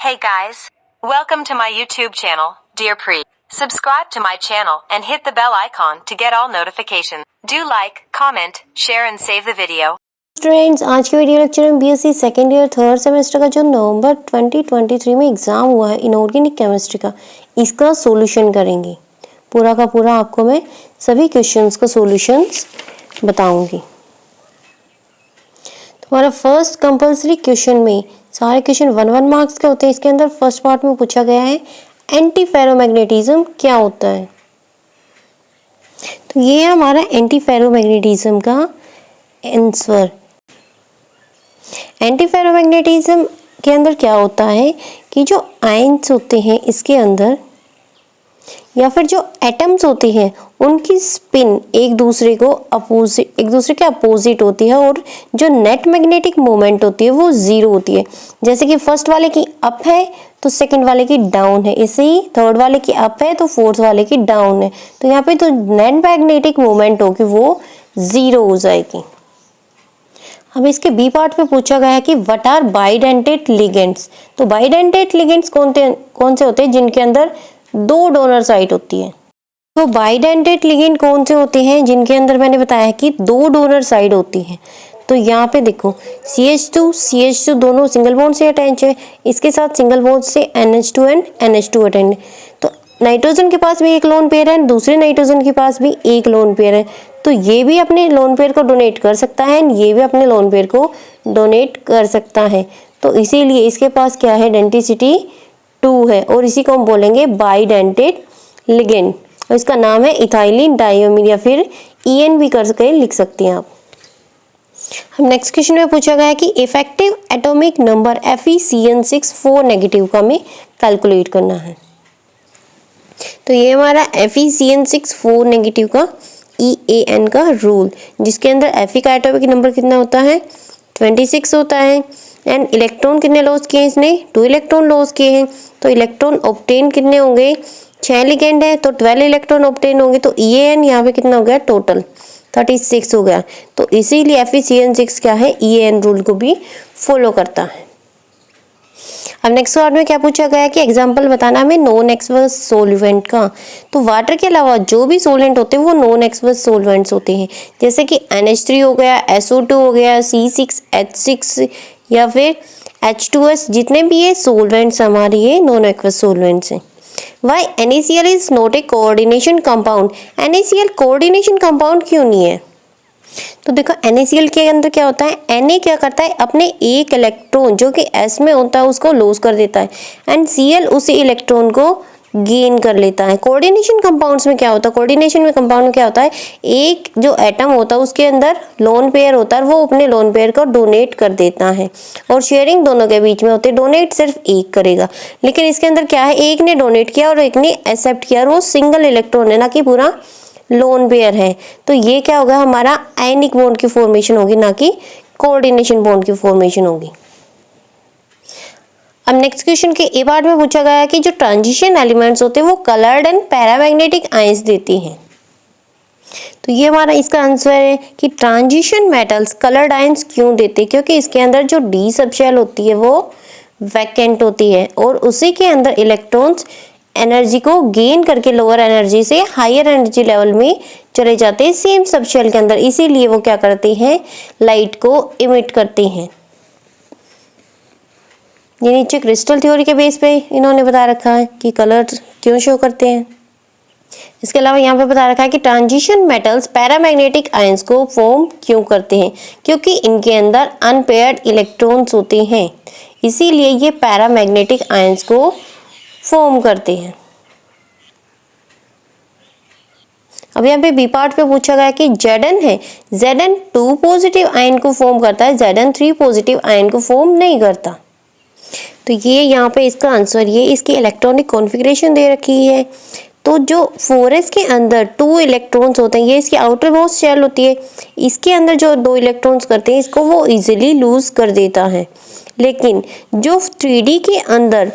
Hey guys, welcome to my YouTube channel, Dear Pre. Subscribe to my channel and hit the bell icon to get all notifications. Do like, comment, share and save the video. Students, आज के video lecture में BSc second year third semester का जो नवंबर 2023 में exam हुआ है inorganic chemistry का, इसका सॉल्यूशन करेंगे। पूरा का पूरा आपको मैं सभी क्वेश्चंस का सॉल्यूशंस बताऊंगी। हमारा फर्स्ट कंपल्सरी क्वेश्चन में सारे क्वेश्चन 1 मार्क्स के होते हैं। इसके अंदर फर्स्ट पार्ट में पूछा गया है एंटी फेरोमैग्नेटिज्म क्या होता है। तो ये है हमारा एंटी फेरोमैग्नेटिज्म का आंसर। एंटी फेरोमैग्नेटिज्म के अंदर क्या होता है कि जो आयंस होते हैं इसके अंदर या फिर जो एटम्स होते हैं उनकी स्पिन एक दूसरे के अपोजिट होती है और जो नेट मैग्नेटिक मोमेंट होती है वो जीरो होती है। जैसे कि फर्स्ट वाले की अप है तो सेकंड वाले की डाउन है, ऐसे ही थर्ड वाले की अप है तो फोर्थ वाले की डाउन है। तो यहाँ पे तो नेट मैग्नेटिक मोमेंट होगी वो जीरो हो जाएगी। अब इसके बी पार्ट में पूछा गया है कि व्हाट आर बाइडेंटेट लिगेंड्स। तो बाइडेंटेट लिगेंड्स कौन से होते हैं जिनके अंदर दो डोनर साइट होती है। तो बाइडेंटेट लिगेंड कौन से होते हैं जिनके अंदर मैंने बताया कि दो डोनर साइड होती है। तो यहाँ पे देखो CH2 दोनों सिंगल बॉन्ड से अटैच है, इसके साथ सिंगल बॉन्ड से NH2 एंड NH2 अटैच है। तो नाइट्रोजन के पास भी एक लोन पेयर है, दूसरे नाइट्रोजन के पास भी एक लोन पेयर है। तो ये भी अपने लोन पेयर को डोनेट कर सकता है एंड ये भी अपने लोन पेयर को डोनेट कर सकता है। तो इसीलिए इसके पास क्या है, डेंटिसिटी 2 है और इसी को हम बोलेंगे बाइडेंटेट लिगेंड। और इसका नाम है इथाइलिन डाइमीन या फिर EN भी करके लिख सकते हैं आप। हम नेक्स्ट क्वेश्चन में पूछा गया है कि effective atomic number FeCN6 4 negative का हमें कैलकुलेट करना है। तो ये हमारा FeCN6 4 नेगेटिव का EAN का रूल, जिसके अंदर Fe का एटॉमिक नंबर कितना होता है 26 होता है एंड इलेक्ट्रॉन कितने लॉस किए हैं इसने 2 इलेक्ट्रॉन लॉस किए हैं। तो इलेक्ट्रॉन ऑब्टेन कितने होंगे 6 लिगेंड है तो 12 इलेक्ट्रॉन ऑब्टेन होंगे। तो EAN यहाँ पे कितना हो गया टोटल 36 हो गया। तो इसीलिए FeCN6 क्या है EAN रूल को भी फॉलो करता है। अब नेक्स्ट पार्ट में क्या पूछा गया है कि एग्जांपल बताना हमें नॉन एक्वस सॉल्वेंट का। तो वाटर के अलावा जो भी सॉल्वेंट होते हैं वो नॉन एक्वस सॉल्वेंट्स होते हैं, जैसे कि NH3 हो गया, SO2 हो गया, C6H6 या फिर H2S। जितने भी ये सॉल्वेंट्स हमारे ये नॉन एक्वस सॉल्वेंट्स हैं। Why NaCl is not a coordination compound? NaCl coordination compound क्यों नहीं है? तो देखो NaCl के अंदर क्या होता है, Na क्या करता है अपने एक इलेक्ट्रॉन जो कि S में होता है उसको लॉस कर देता है एंड Cl उसी इलेक्ट्रॉन को गेन कर लेता है। कोऑर्डिनेशन कंपाउंड्स में क्या होता है, कोऑर्डिनेशन में कंपाउंड में क्या होता है, एक जो एटम होता है उसके अंदर लोन पेयर होता है, वो अपने लोन पेयर को डोनेट कर देता है और शेयरिंग दोनों के बीच में होती है। डोनेट सिर्फ एक करेगा, लेकिन इसके अंदर क्या है, एक ने डोनेट किया और एक ने एक्सेप्ट किया और वो सिंगल इलेक्ट्रॉन है ना कि पूरा लोन पेयर है। तो ये क्या होगा, हमारा आयनिक बॉन्ड की फॉर्मेशन होगी ना कि कोऑर्डिनेशन बॉन्ड की फॉर्मेशन होगी। अब नेक्स्ट क्वेश्चन के ए पार्ट में पूछा गया है कि जो ट्रांजिशन एलिमेंट्स होते हैं वो कलर्ड एंड पैरामैग्नेटिक आयंस देती हैं। तो ये हमारा इसका आंसर है कि ट्रांजिशन मेटल्स कलर्ड आयंस क्यों देते हैं, क्योंकि इसके अंदर जो डी सबशेल होती है वो वैकेंट होती है और उसी के अंदर इलेक्ट्रॉन्स एनर्जी को गेन करके लोअर एनर्जी से हायर एनर्जी लेवल में चले जाते हैं सेम सबशेल के अंदर। इसीलिए वो क्या करते हैं, लाइट को इमिट करते हैं। ये नीचे क्रिस्टल थ्योरी के बेस पे इन्होंने बता रखा है कि कलर क्यों शो करते हैं। इसके अलावा यहाँ पे बता रखा है कि ट्रांजिशन मेटल्स पैरामैग्नेटिक आयंस को फॉर्म क्यों करते हैं, क्योंकि इनके अंदर अनपेयर्ड इलेक्ट्रॉन्स होते हैं, इसीलिए ये पैरामैग्नेटिक आयंस को फॉर्म करते हैं। अब यहाँ पे बी पार्ट पे पूछा गया कि Zn है, Zn 2 पॉजिटिव आयन को फॉर्म करता है, Zn 3 पॉजिटिव आयन को फॉर्म नहीं करता। तो ये यहाँ पे इसका आंसर, ये इसकी इलेक्ट्रॉनिक कॉन्फ़िगरेशन दे रखी है। तो जो 4s के अंदर 2 इलेक्ट्रॉन्स होते हैं, ये इसकी आउटर मोस्ट शेल होती है, इसके अंदर जो 2 इलेक्ट्रॉन्स करते हैं इसको वो इजीली लूज कर देता है। लेकिन जो 3d के अंदर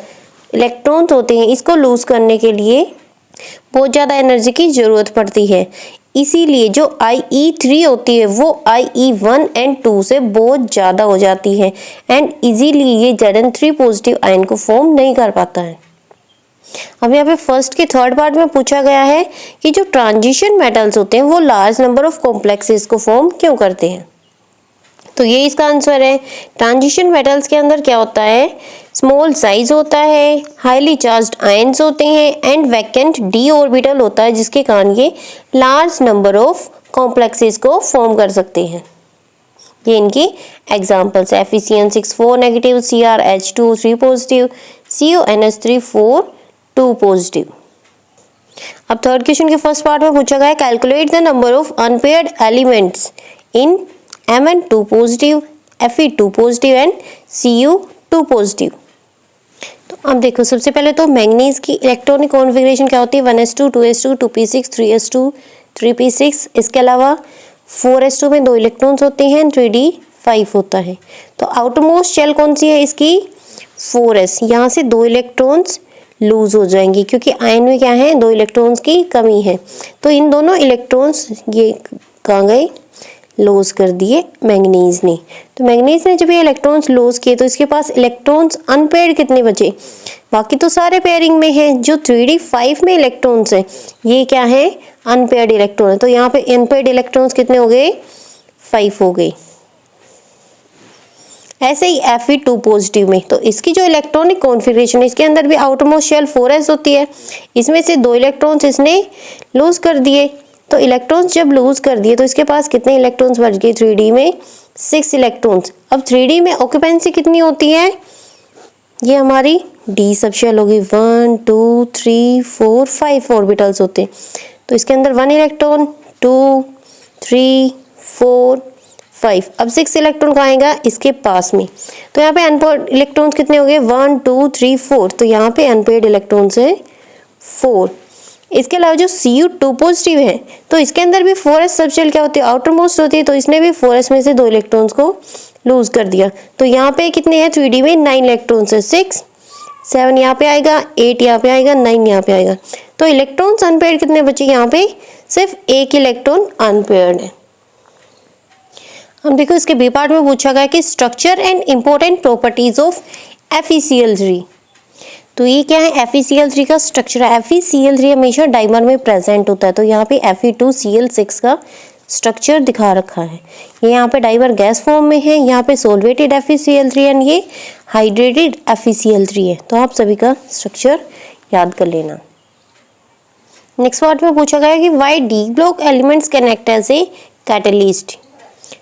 इलेक्ट्रॉन्स होते हैं इसको लूज करने के लिए बहुत ज़्यादा एनर्जी की ज़रूरत पड़ती है। इसीलिए जो IE3 होती है वो IE1 एंड 2 से बहुत ज़्यादा हो जाती है एंड इजीली ये Zn3 पॉजिटिव आयन को फॉर्म नहीं कर पाता है। अब यहाँ पे फर्स्ट के थर्ड पार्ट में पूछा गया है कि जो ट्रांजिशन मेटल्स होते हैं वो लार्ज नंबर ऑफ कॉम्प्लेक्सेस को फॉर्म क्यों करते हैं। तो ये इसका आंसर है। ट्रांजिशन मेटल्स के अंदर क्या होता है, स्मॉल साइज होता है, हाईली चार्ज्ड आयंस होते हैं एंड वैकेंट d ऑर्बिटल होता है, जिसके कारण ये लार्ज नंबर ऑफ कॉम्प्लेक्सेस को फॉर्म कर सकते हैं। ये इनकी एग्जांपल्स है, FeCN6 4 negative, CrH2 3 positive, CONH3 4 2 positive. अब थर्ड क्वेश्चन के फर्स्ट पार्ट में पूछा गया है calculate the number of unpaired elements in Mn2 positive, Fe2 positive and Cu2 positive. तो अब देखो सबसे पहले तो मैंगनीज की इलेक्ट्रॉनिक कॉन्फ़िगरेशन क्या होती है, 1s2 2s2 2p6 3s2 3p6। इसके अलावा 4s2 में 2 इलेक्ट्रॉन्स होते हैं, 3d5 होता है। तो आउटरमोस्ट शेल कौन सी है इसकी, 4s। यहाँ से 2 इलेक्ट्रॉन्स लूज हो जाएंगी क्योंकि आयन में क्या है, 2 इलेक्ट्रॉन्स की कमी है। तो इन दोनों इलेक्ट्रॉन्स ये कहाँ गए, लॉस कर दिए मैंगनीज ने। तो मैंगनीज ने जब ये इलेक्ट्रॉन्स लॉस किए तो इसके पास इलेक्ट्रॉन्स अनपेयर्ड कितने बचे, बाकी तो सारे पेयरिंग में हैं। जो 3d5 में इलेक्ट्रॉन्स हैं ये क्या है, अनपेयर्ड इलेक्ट्रॉन है। तो यहाँ पे अनपेयर्ड इलेक्ट्रॉन्स कितने हो गए, 5 हो गए। ऐसे ही Fe2 पॉजिटिव में तो इसकी जो इलेक्ट्रॉनिक कॉन्फ़िगरेशन है इसके अंदर भी आउटरमोस्ट शेल 4s होती है, इसमें से 2 इलेक्ट्रॉन्स इसने लूज कर दिए। तो इलेक्ट्रॉन्स जब लूज कर दिए तो इसके पास कितने इलेक्ट्रॉन्स बच गए, 3d में 6 इलेक्ट्रॉन्स। अब 3d में ऑक्यूपेंसी कितनी होती है, ये हमारी d सब शेल होगी, 1 2 3 4 5 ऑर्बिटल्स होते हैं। तो इसके अंदर 1 इलेक्ट्रॉन 2 3 4 5। अब 6 इलेक्ट्रॉन कहाँ आएगा, इसके पास में। तो यहाँ पे अनपेयर्ड इलेक्ट्रॉन्स कितने हो गए, 1 2 3 4। तो यहाँ पे अनपेयर्ड इलेक्ट्रॉन्स है 4। इसके अलावा जो Cu2 पॉजिटिव है तो इसके अंदर भी 4s सबशेल क्या होती है, आउटर मोस्ट होती है। तो इसने भी 4s में से 2 इलेक्ट्रॉन्स को लूज कर दिया। तो यहाँ पे कितने हैं, 3d में 9 इलेक्ट्रॉन्स है, 6 7 यहाँ पे आएगा, 8 यहाँ पे आएगा, 9 यहाँ पे आएगा। तो इलेक्ट्रॉन्स अनपेयर्ड कितने बचे, यहाँ पे सिर्फ 1 इलेक्ट्रॉन अनपेयर्ड है। हम देखो इसके बी पार्ट में पूछा गया कि structure and important properties of FeCl3। तो ये क्या है, FeCl3 का स्ट्रक्चर है। FeCl3 हमेशा डाइमर में प्रेजेंट होता है। तो यहाँ पे Fe2Cl6 का स्ट्रक्चर दिखा रखा है। ये यहाँ पे डाइमर गैस फॉर्म में है, यहाँ पे सोलवेटेड FeCl3 एंड ये हाइड्रेटेड FeCl3 है। तो आप सभी का स्ट्रक्चर याद कर लेना। नेक्स्ट पार्ट में पूछा गया कि why d block elements can act as a catalyst.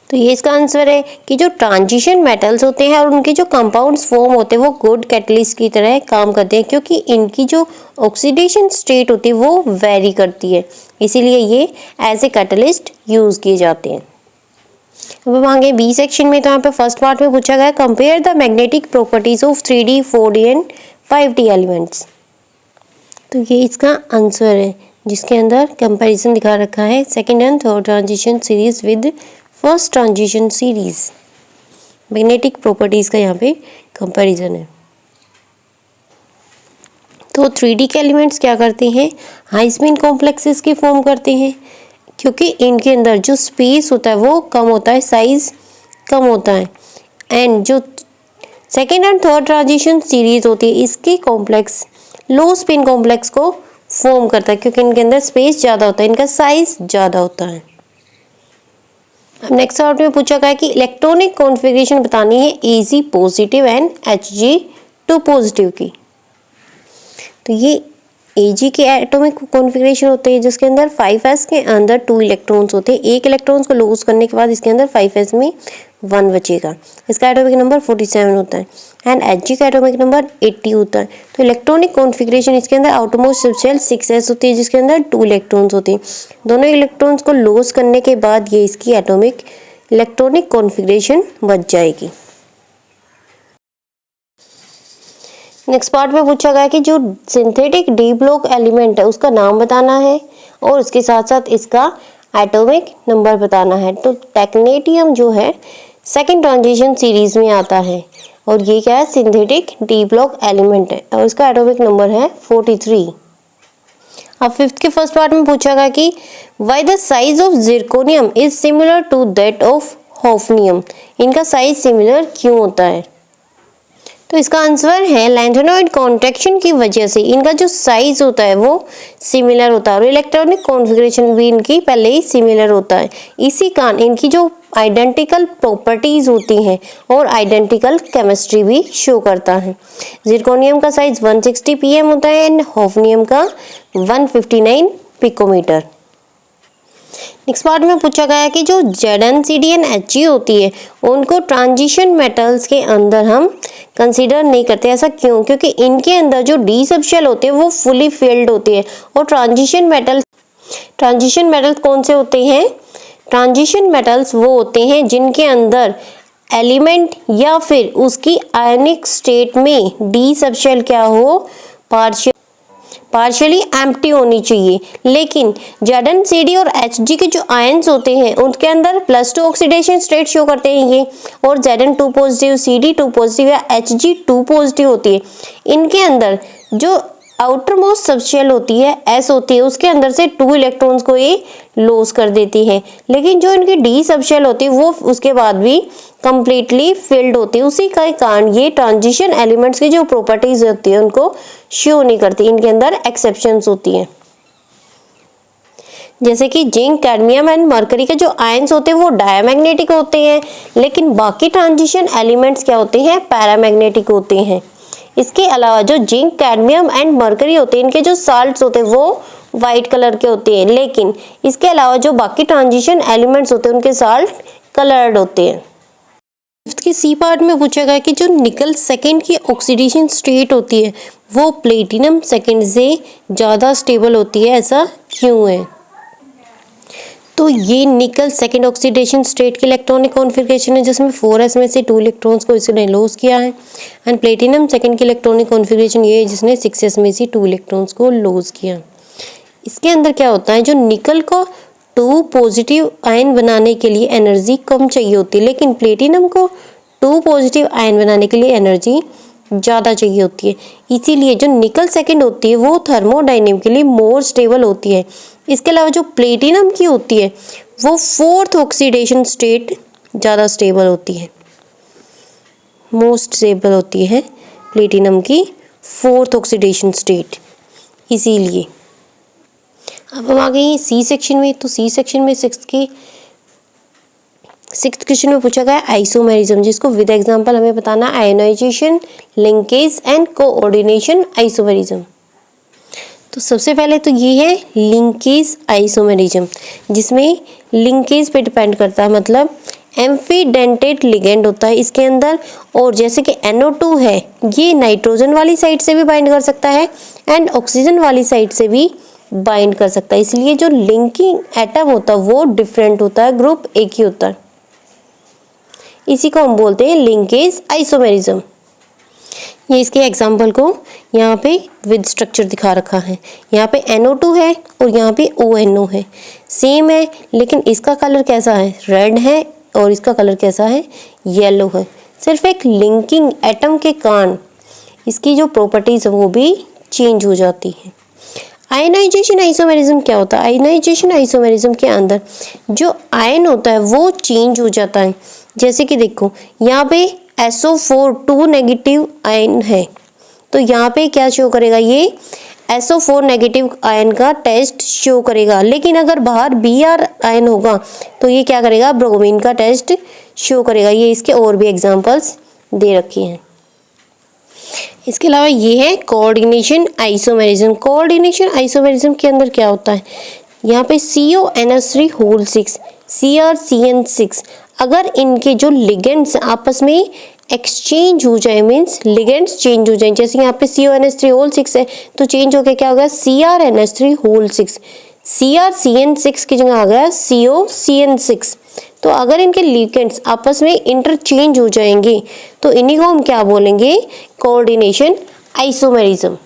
तो ये इसका आंसर है कि जो ट्रांजिशन मेटल्स होते हैं और उनके जो कंपाउंड्स फॉर्म होते हैं वो गुड कैटलिस्ट की तरह काम करते हैं, क्योंकि इनकी जो ऑक्सीडेशन स्टेट होती है वो वेरी करती है, इसीलिए ये एज ए कैटलिस्ट यूज किए जाते हैं। अब हम आगे बी सेक्शन में, तो यहाँ पे फर्स्ट पार्ट में पूछा गया compare the magnetic properties of 3D 4D and 5D elements. तो ये इसका आंसर है जिसके अंदर कंपैरिजन दिखा रखा है second and third transition series with first transition series. Magnetic properties का यहाँ पे कंपैरिजन है। तो 3D के एलिमेंट्स क्या करते हैं, हाई स्पिन कॉम्प्लेक्सेस की फॉर्म करते हैं, क्योंकि इनके अंदर जो स्पेस होता है वो कम होता है, साइज कम होता है। एंड जो second and third transition series होती है इसके कॉम्प्लेक्स लो स्पिन कॉम्प्लेक्स को फॉर्म करता है, क्योंकि इनके अंदर स्पेस ज़्यादा होता है, इनका साइज ज़्यादा होता है। अब नेक्स्ट पार्ट में पूछा गया कि इलेक्ट्रॉनिक कॉन्फ़िगरेशन बतानी है Ag positive and Hg2 positive की। तो ये Ag के एटॉमिक कॉन्फ़िगरेशन होते हैं जिसके अंदर 5s के अंदर 2 इलेक्ट्रॉन्स होते हैं। एक इलेक्ट्रॉन्स को लूज करने के बाद इसके अंदर 5s में 1 बचेगा। इसका एटॉमिक नंबर 47 होता है एंड Hg का एटॉमिक नंबर 80 होता है। तो इलेक्ट्रॉनिक कॉन्फ़िगरेशन इसके अंदर आउटरमोस्ट सबशेल 6s होती है जिसके अंदर 2 इलेक्ट्रॉन्स होते हैं। दोनों इलेक्ट्रॉन्स को लॉस करने के बाद ये इसकी एटॉमिक इलेक्ट्रॉनिक कॉन्फ़िगरेशन बच जाएगी। नेक्स्ट पार्ट में पूछा गया कि जो सिंथेटिक डी ब्लॉक एलिमेंट है उसका नाम बताना है और उसके साथ साथ इसका एटॉमिक नंबर बताना है। तो टेक्नेटियम जो है सेकेंड ट्रांजिशन सीरीज में आता है और ये क्या है, सिंथेटिक डी ब्लॉक एलिमेंट है और इसका एटॉमिक नंबर है 43। अब फिफ्थ के फर्स्ट पार्ट में पूछा गया कि why the size of zirconium is similar to that of hafnium, इनका साइज सिमिलर क्यों होता है? तो इसका आंसर है लैंथेनॉइड कॉन्ट्रैक्शन की वजह से इनका जो साइज होता है वो सिमिलर होता है और इलेक्ट्रॉनिक कॉन्फ़िगरेशन भी इनकी पहले ही सिमिलर होता है। इसी कारण इनकी जो आइडेंटिकल प्रॉपर्टीज होती हैं और आइडेंटिकल केमिस्ट्री भी शो करता है। जिरकोनियम का साइज 160 pm होता है एंड हॉफनियम का 159 पिकोमीटर। नेक्स्ट पार्ट में पूछा गया है कि जो Zn, Cd एंड Hg होती है उनको ट्रांजिशन मेटल्स के अंदर हम कंसीडर नहीं करते। ऐसा क्यों? क्योंकि इनके अंदर जो डी सबशेल होते हैं वो फुली फिल्ड होती है और ट्रांजिशन मेटल्स कौन से होते हैं? ट्रांजिशन मेटल्स वो होते हैं जिनके अंदर एलिमेंट या फिर उसकी आयनिक स्टेट में डी सबशेल क्या हो, पार्शियली एम्प्टी होनी चाहिए। लेकिन Zn, Cd और Hg के जो आयंस होते हैं उनके अंदर +2 ऑक्सीडेशन स्टेट शो करते हैं ये, और Zn 2 पॉजिटिव, Cd 2 पॉजिटिव या Hg 2 पॉजिटिव होती है। इनके अंदर जो आउटर मोस्ट सबशेल होती है S होती है उसके अंदर से 2 इलेक्ट्रॉन्स को ये लॉस कर देती है, लेकिन जो इनकी डी सबशेल होती है वो उसके बाद भी कंप्लीटली फिल्ड होती है। उसी का कारण ये ट्रांजिशन एलिमेंट्स की जो प्रॉपर्टीज होती है उनको शो नहीं करती, इनके अंदर एक्सेप्शंस होती हैं। जैसे कि जिंक, कैडमियम एंड मरकरी के जो आयंस होते हैं वो डायमैग्नेटिक होते हैं, लेकिन बाकी ट्रांजिशन एलिमेंट्स क्या होते हैं, पैरामैग्नेटिक होते हैं। इसके अलावा जो जिंक, कैडमियम एंड मरकरी होते हैं इनके जो साल्ट्स होते हैं वो वाइट कलर के होते हैं, लेकिन इसके अलावा जो बाकी ट्रांजिशन एलिमेंट्स होते हैं उनके साल्ट कलर्ड होते हैं। फिफ्थ के सी पार्ट में पूछा गया कि जो निकल सेकेंड की ऑक्सीडेशन स्टेट होती है वो प्लेटिनम सेकेंड से ज़्यादा स्टेबल होती है, ऐसा क्यों है? तो ये निकल सेकेंड ऑक्सीडेशन स्टेट की इलेक्ट्रॉनिक कॉन्फ़िगरेशन है जिसमें 4s में से 2 इलेक्ट्रॉन्स को इसने लॉस किया है, एंड प्लेटिनम सेकेंड की इलेक्ट्रॉनिक कॉन्फ़िगरेशन ये है जिसने 6s में से 2 इलेक्ट्रॉन्स को लॉस किया। इसके अंदर क्या होता है, जो निकल को 2 पॉजिटिव आयन बनाने के लिए एनर्जी कम चाहिए होती है, लेकिन प्लेटिनम को 2 पॉजिटिव आयन बनाने के लिए एनर्जी ज़्यादा चाहिए होती है। इसीलिए जो निकल सेकेंड होती है वो थर्मोडायनेमिकली मोर स्टेबल होती है। इसके अलावा जो प्लेटिनम की होती है वो 4th ऑक्सीडेशन स्टेट ज़्यादा स्टेबल होती है, मोस्ट स्टेबल होती है प्लेटिनम की 4th ऑक्सीडेशन स्टेट। इसीलिए अब हम आ गए हैं सी सेक्शन में। तो सी सेक्शन में सिक्स्थ क्वेश्चन में पूछा गया आइसोमेरिज्म, जिसको विद एग्जांपल हमें बताना ionisation, linkage and coordination isomerism. तो सबसे पहले तो ये है लिंकेज आइसोमेरिज्म, जिसमें लिंकेज पे डिपेंड करता है, मतलब एम्फीडेंटेड लिगेंड होता है इसके अंदर, और जैसे कि NO2 है ये नाइट्रोजन वाली साइड से भी बाइंड कर सकता है एंड ऑक्सीजन वाली साइड से भी बाइंड कर सकता है। इसलिए जो लिंकिंग एटम होता है वो डिफरेंट होता है, ग्रुप एक ही होता है। इसी को हम बोलते हैं लिंकेज आइसोमेरिज्म। ये इसके एग्जाम्पल को यहाँ पे विद स्ट्रक्चर दिखा रखा है। यहाँ पे NO2 है और यहाँ पे ONO है, सेम है, लेकिन इसका कलर कैसा है, रेड है, और इसका कलर कैसा है, येलो है। सिर्फ एक लिंकिंग एटम के कारण इसकी जो प्रॉपर्टीज है वो भी चेंज हो जाती है। आयनाइजेशन आइसोमेरिज्म क्या होता है? आयनाइजेशन आइसोमेरिज्म के अंदर जो आयन होता है वो चेंज हो जाता है। जैसे कि देखो यहाँ पे SO4 2 नेगेटिव आयन है, तो यहाँ पे क्या शो करेगा, ये SO4 नेगेटिव आयन का टेस्ट शो करेगा, लेकिन अगर बाहर Br आयन होगा तो ये क्या करेगा, ब्रोमीन का टेस्ट शो करेगा। ये इसके और भी एग्जांपल्स दे रखे हैं। इसके अलावा ये है कोऑर्डिनेशन आइसोमेरिज्म। कोऑर्डिनेशन आइसोमेरिज्म के अंदर क्या होता है, यहाँ पे CONS3 CrCN6 अगर इनके जो लिगेंड्स आपस में एक्सचेंज हो जाए, मीन्स लिगेंड्स चेंज हो जाए, जैसे यहाँ पे CONS3 है तो चेंज होकर क्या होगा, CrNS3 CrCN6 की जगह आ गया COCN6। तो अगर इनके लिगेंड्स आपस में इंटरचेंज हो जाएंगे तो इन्हीं को हम क्या बोलेंगे, कोऑर्डिनेशन आइसोमेरिज्म।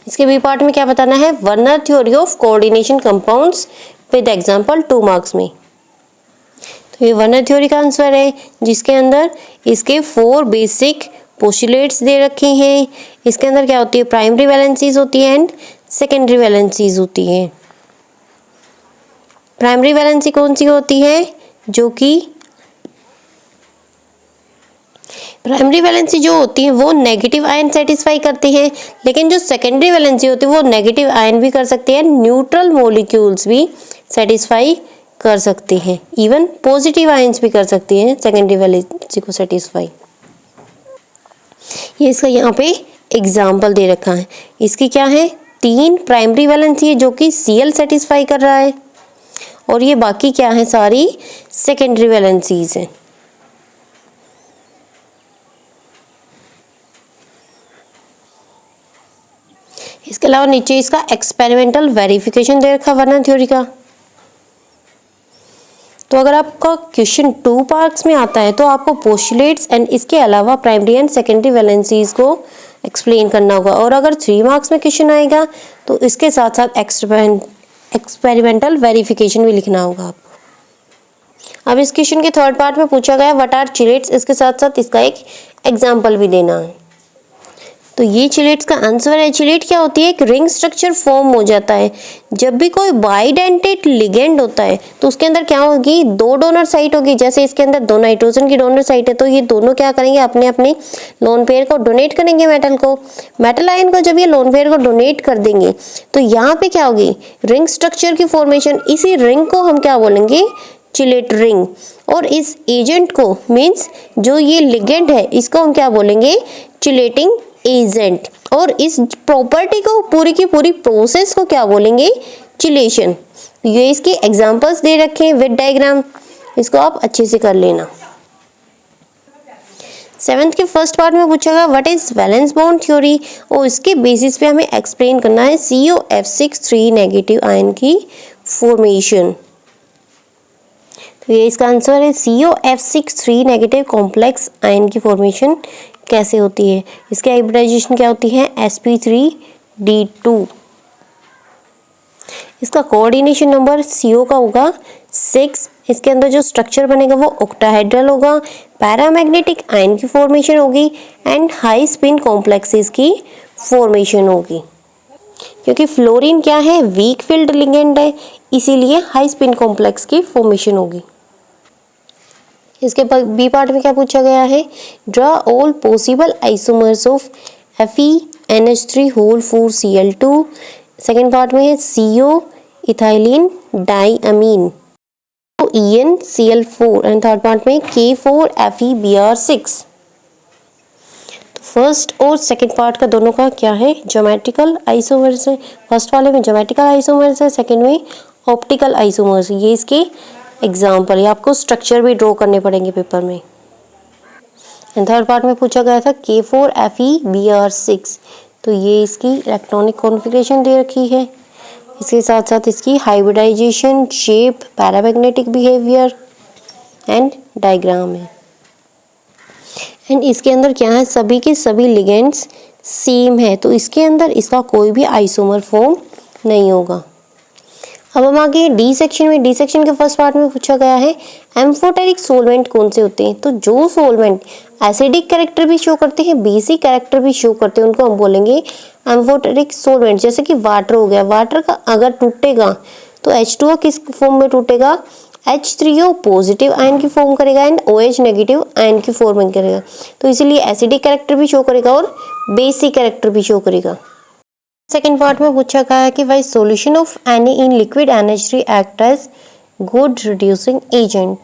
इसके बी पार्ट में क्या बताना है, Werner theory of coordination compounds with example 2 marks में। तो ये वर्नर थ्योरी का आंसर है, जिसके अंदर इसके 4 बेसिक पोस्टुलेट्स दे रखे हैं। इसके अंदर क्या होती है, प्राइमरी वैलेंसीज होती है एंड सेकेंडरी वैलेंसीज होती हैं। प्राइमरी वैलेंसी कौन सी होती है, जो कि प्राइमरी वैलेंसी जो होती है वो नेगेटिव आयन सेटिस्फाई करती है, लेकिन जो सेकेंडरी वैलेंसी होती है वो नेगेटिव आयन भी कर सकती है, न्यूट्रल मॉलिक्यूल्स भी सेटिस्फाई कर सकती हैं, इवन पॉजिटिव आयंस भी कर सकती हैं सेकेंडरी वैलेंसी को सेटिस्फाई। ये इसका यहाँ पे एग्जाम्पल दे रखा है। इसकी क्या है, 3 प्राइमरी वैलेंसी है जो कि Cl सेटिस्फाई कर रहा है, और ये बाकी क्या है, सारी सेकेंडरी वैलेंसीज हैं। इसके अलावा नीचे इसका एक्सपेरिमेंटल वेरिफिकेशन दे रखा वर्णन थ्योरी का। तो अगर आपका क्वेश्चन 2 पार्ट्स में आता है तो आपको पोस्टुलेट्स एंड इसके अलावा प्राइमरी एंड सेकेंडरी वैलेंसीज को एक्सप्लेन करना होगा, और अगर 3 मार्क्स में क्वेश्चन आएगा तो इसके साथ साथ एक्सपेरिमेंटल वेरिफिकेशन भी लिखना होगा आपको। अब इस क्वेश्चन के 3rd पार्ट में पूछा गया व्हाट आर चिलेट्स, इसके साथ साथ इसका एक एग्जाम्पल भी देना है। तो ये चिलेट्स का आंसर है। चिलेट क्या होती है, एक रिंग स्ट्रक्चर फॉर्म हो जाता है जब भी कोई बाइडेंटेट लिगेंड होता है, तो उसके अंदर क्या होगी, 2 डोनर साइट होगी। जैसे इसके अंदर 2 नाइट्रोजन की डोनर साइट है, तो ये दोनों क्या करेंगे, अपने अपने लोन पेयर को डोनेट करेंगे मेटल को। मेटल आयन को जब ये लोन पेयर को डोनेट कर देंगे तो यहाँ पे क्या होगी, रिंग स्ट्रक्चर की फॉर्मेशन। इसी रिंग को हम क्या बोलेंगे, चिलेट रिंग। और इस एजेंट को, मीन्स जो ये लिगेंड है, इसको हम क्या बोलेंगे, चिलेटिंग एजेंट। और इस प्रॉपर्टी को, पूरी की पूरी प्रोसेस को क्या बोलेंगे, चिलेशन। ये इसके एग्जांपल्स दे रखे हैं विद डायग्राम, इसको आप अच्छे से कर लेना। 7th के फर्स्ट पार्ट में पूछा गया what is valence bond theory, और इसके बेसिस पे हमें एक्सप्लेन करना है COF6 नेगेटिव आयन की फॉर्मेशन। तो ये इसका आंसर है, COF6 नेगेटिव कॉम्प्लेक्स आयन की फॉर्मेशन कैसे होती है। इसकी हाइब्रिडाइजेशन क्या होती है, sp3d2। इसका कोऑर्डिनेशन नंबर CO का होगा 6। इसके अंदर जो स्ट्रक्चर बनेगा वो ऑक्टाहेड्रल होगा। पैरामैग्नेटिक आयन की फॉर्मेशन होगी एंड हाई स्पिन कॉम्प्लेक्सेस की फॉर्मेशन होगी। क्योंकि फ्लोरीन क्या है, वीक फील्ड लिगेंड है, इसीलिए हाई स्पिन कॉम्प्लेक्स की फॉर्मेशन होगी। इसके बी पार्ट में क्या पूछा गया है, draw all possible isomers of FeNH3 whole 4Cl2। Second part में है CO ethylene diamine, EnCl4, and third part में K4FeBr6। तो फर्स्ट और सेकेंड पार्ट का दोनों का क्या है, ज्योमेट्रिकल आइसोमर्स है। फर्स्ट वाले में ज्योमेट्रिकल आइसोमर्स है, सेकेंड में ऑप्टिकल आइसोमर्स। ये इसके एग्जाम्पल है, आपको स्ट्रक्चर भी ड्रॉ करने पड़ेंगे पेपर में। एंड थर्ड पार्ट में पूछा गया था K4FeBr6, तो ये इसकी इलेक्ट्रॉनिक कॉन्फ़िगरेशन दे रखी है, इसके साथ साथ इसकी hybridisation, shape, paramagnetic behaviour and diagram है। एंड इसके अंदर क्या है, सभी के सभी लिगेंड्स सेम है, तो इसके अंदर इसका कोई भी आइसोमर फॉर्म नहीं होगा। अब हम आगे डी सेक्शन में, डी सेक्शन के फर्स्ट पार्ट में पूछा गया है एम्फोटेरिक सोलवेंट कौन से होते हैं। तो जो सोलवेंट एसिडिक कैरेक्टर भी शो करते हैं, बेसिक कैरेक्टर भी शो करते हैं, उनको हम बोलेंगे एम्फोटेरिक सोलवेंट। जैसे कि वाटर हो गया, वाटर का अगर टूटेगा तो H2O किस फॉर्म में टूटेगा, H3O पॉजिटिव आयन की फॉर्म करेगा एंड OH नेगेटिव आयन की फॉर्म करेगा। तो इसीलिए एसिडिक कैरेक्टर भी शो करेगा और बेसिक कैरेक्टर भी शो करेगा। सेकेंड पार्ट में पूछा गया है कि why solution of Na in liquid NH3 act as good reducing agent.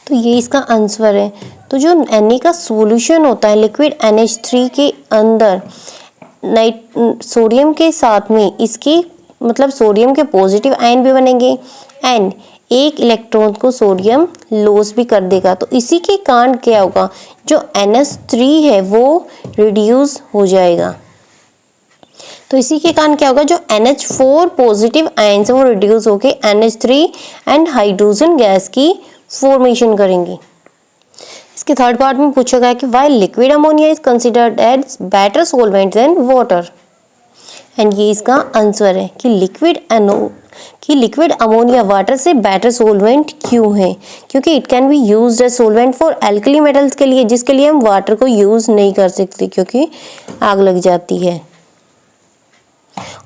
तो ये इसका आंसर है। तो जो Na का सॉल्यूशन होता है लिक्विड NH3 के अंदर, सोडियम के साथ में इसके मतलब सोडियम के पॉजिटिव आयन भी बनेंगे एंड एक इलेक्ट्रॉन को सोडियम लॉस भी कर देगा। तो इसी के कारण क्या होगा, जो NH3 है वो रिड्यूस हो जाएगा। तो इसी के कारण क्या होगा, जो NH4 पॉजिटिव आयन्स है वो रिड्यूस होके NH3 एंड हाइड्रोजन गैस की फॉर्मेशन करेंगे। इसके थर्ड पार्ट में पूछा गया कि why liquid ammonia is considered as better solvent than water. And ये इसका आंसर है कि लिक्विड अमोनिया वाटर से बेटर सोलवेंट क्यों है, क्योंकि it can be used as solvent for alkali metals के लिए, जिसके लिए हम वाटर को यूज नहीं कर सकते क्योंकि आग लग जाती है।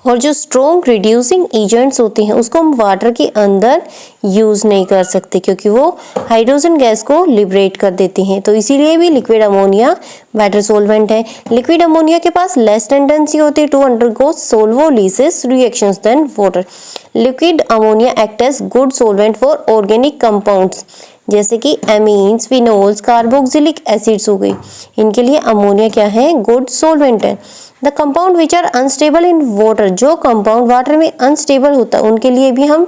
और जो स्ट्रॉन्ग रिड्यूसिंग एजेंट्स होते हैं उसको हम वाटर के अंदर यूज़ नहीं कर सकते क्योंकि वो हाइड्रोजन गैस को लिबरेट कर देते हैं। तो इसीलिए भी लिक्विड अमोनिया बेटर सॉल्वेंट है। लिक्विड अमोनिया के पास लेस टेंडेंसी होती है to undergo solvolysis reactions than water. Liquid ammonia act as good solvent for organic compounds जैसे कि एमीन्स, फिनोल्स, कार्बोक्सिलिक एसिड्स हो गई। इनके लिए अमोनिया क्या है? गुड सॉल्वेंट है। The compound which are unstable in water, जो कंपाउंड वाटर में अनस्टेबल होता है उनके लिए भी हम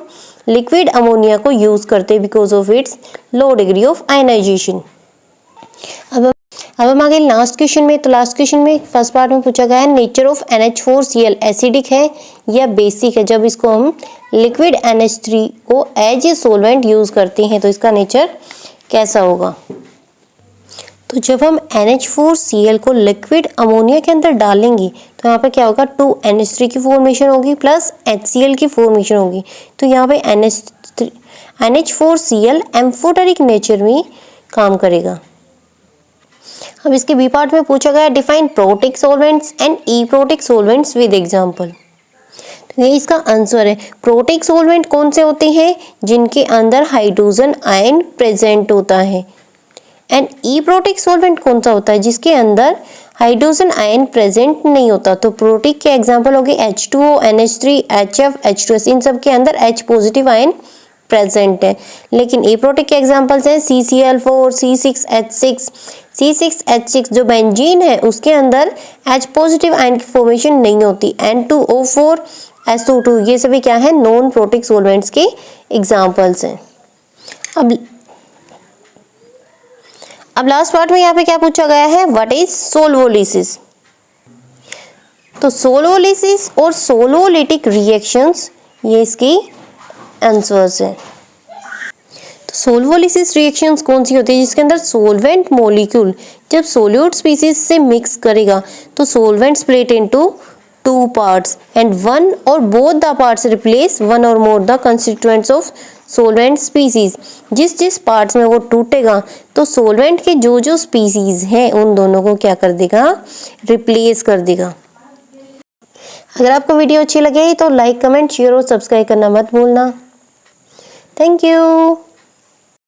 लिक्विड अमोनिया को यूज करते हैं because of its low degree of ionisation. अब हम आगे लास्ट क्वेश्चन में। तो लास्ट क्वेश्चन में फर्स्ट पार्ट में पूछा गया है नेचर ऑफ NH4Cl एसिडिक है या बेसिक है। जब इसको हम लिक्विड NH3 को एज ए सोलवेंट यूज करते हैं तो इसका नेचर कैसा होगा। तो जब हम NH4Cl को लिक्विड अमोनिया के अंदर डालेंगे तो यहाँ पे क्या होगा? 2NH3 की फॉर्मेशन होगी प्लस HCl की फॉर्मेशन होगी। तो यहाँ पे NH4Cl एम्फोटेरिक नेचर में काम करेगा। अब इसके बी पार्ट में पूछा गया define protic solvents and aprotic solvents with example. तो ये इसका आंसर है। प्रोटिक सॉल्वेंट कौन से होते हैं? जिनके अंदर हाइड्रोजन आयन प्रेजेंट होता है। एंड इप्रोटिक सॉल्वेंट कौन सा होता है? जिसके अंदर हाइड्रोजन आयन प्रेजेंट नहीं होता। तो प्रोटिक के एग्जांपल हो गए H2O, NH3, HF, H2S। इन सब के अंदर H पॉजिटिव आयन प्रेजेंट है। लेकिन एप्रोटिक के एग्जांपल्स हैं CCl4, C6H6। C6H6 जो बेंजीन है उसके अंदर H पॉजिटिव आयन की फॉर्मेशन नहीं होती। N2O4, SO2 ये सभी क्या है? नॉन प्रोटिक सॉल्वेंट्स के एग्जांपल्स हैं। अब लास्ट पार्ट में यहाँ पे क्या पूछा गया है? What is solvolysis. तो सोल्वोलिसिस और सोलोलिटिक रिएक्शंस ये इसकी आंसर्स हैं। तो सोल्वोलिसिस रिएक्शंस कौन सी होती है? जिसके अंदर सोलवेंट मॉलिक्यूल जब सोल्यूट स्पीसीज से मिक्स करेगा तो solvent split into 2 parts and one or both the parts replace one or more the constituents of solvent species. जिस जिस पार्ट्स में वो टूटेगा तो सोलवेंट के जो जो स्पीसीज हैं उन दोनों को क्या कर देगा? रिप्लेस कर देगा। अगर आपको वीडियो अच्छी लगे तो लाइक, कमेंट, शेयर और सब्सक्राइब करना मत भूलना। Thank you.